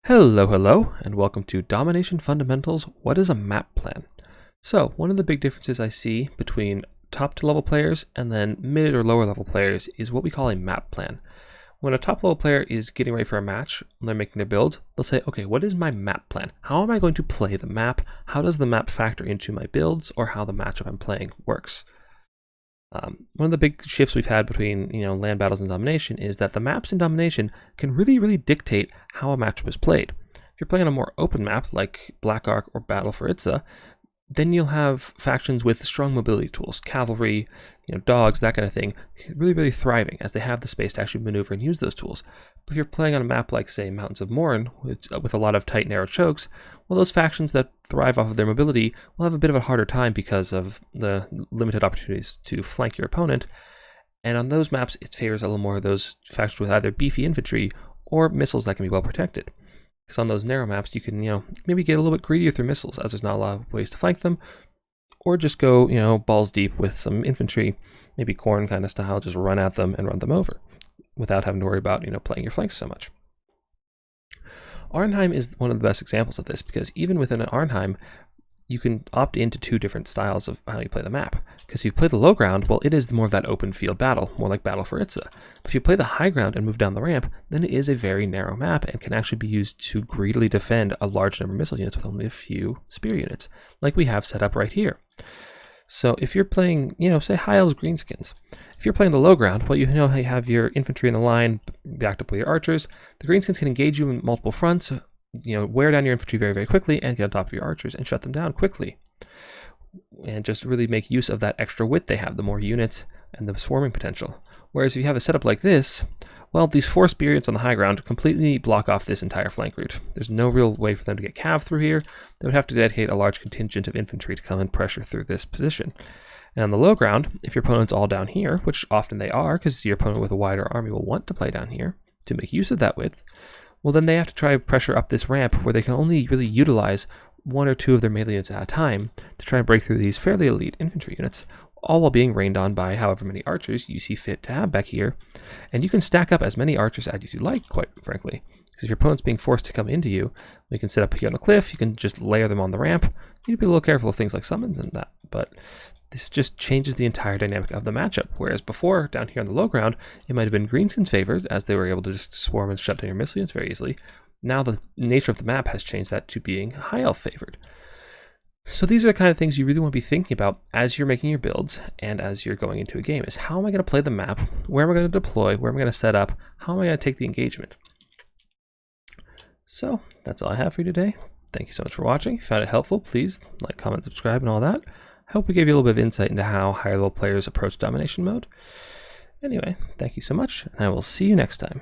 Hello, and welcome to Domination Fundamentals. What is a map plan? So, one of the big differences I see between top to level players and then mid or lower level players is what we call a map plan. When a top level player is getting ready for a match, when they're making their build, they'll say, okay, what is my map plan? How am I going to play the map? How does the map factor into my builds or how the matchup I'm playing works? One of the big shifts we've had between land battles and domination is that the maps in domination can really dictate how a match was played. If you're playing on a more open map like Black Ark or Battle for Itza, then you'll have factions with strong mobility tools, cavalry, dogs, that kind of thing, really thriving as they have the space to actually maneuver and use those tools. But if you're playing on a map like, say, Mountains of Morn, with a lot of tight, narrow chokes, well, those factions that thrive off of their mobility will have a bit of a harder time because of the limited opportunities to flank your opponent. And on those maps, it favors a little more of those factions with either beefy infantry or missiles that can be well protected. Because on those narrow maps, you can, maybe get a little bit greedier through missiles, as there's not a lot of ways to flank them, or just go, balls deep with some infantry, maybe corn kind of style, just run at them and run them over, without having to worry about, playing your flanks so much. Arnheim is one of the best examples of this, because even within an Arnheim, you can opt into two different styles of how you play the map. Because if you play the low ground, well, it is more of that open field battle, more like Battle for Itza. But if you play the high ground and move down the ramp, then it is a very narrow map and can actually be used to greedily defend a large number of missile units with only a few spear units, like we have set up right here. So if you're playing, say High Elves Greenskins, if you're playing the low ground, well, you have your infantry in a line backed up with your archers. The Greenskins can engage you in multiple fronts, wear down your infantry very quickly and get on top of your archers and shut them down quickly. And just really make use of that extra width they have, the more units and the swarming potential. Whereas if you have a setup like this, well, these 4 spear units on the high ground completely block off this entire flank route. There's no real way for them to get cav through here. They would have to dedicate a large contingent of infantry to come and pressure through this position. And on the low ground, if your opponent's all down here, which often they are, because your opponent with a wider army will want to play down here to make use of that width, well, then they have to try to pressure up this ramp where they can only really utilize 1 or 2 of their melee units at a time to try and break through these fairly elite infantry units, all while being rained on by however many archers you see fit to have back here. And you can stack up as many archers as you like, quite frankly. Because if your opponent's being forced to come into you, you can set up here on the cliff, you can just layer them on the ramp. You need to be a little careful of things like summons and that, but this just changes the entire dynamic of the matchup. Whereas before, down here on the low ground, it might have been Greenskins favored, as they were able to just swarm and shut down your missile units very easily. Now the nature of the map has changed that to being High Elf favored. So these are the kind of things you really want to be thinking about as you're making your builds and as you're going into a game, is how am I going to play the map? Where am I going to deploy? Where am I going to set up? How am I going to take the engagement? So that's all I have for you today. Thank you so much for watching. If you found it helpful, please like, comment, subscribe, and all that. I hope we gave you a little bit of insight into how higher level players approach domination mode. Anyway, thank you so much, and I will see you next time.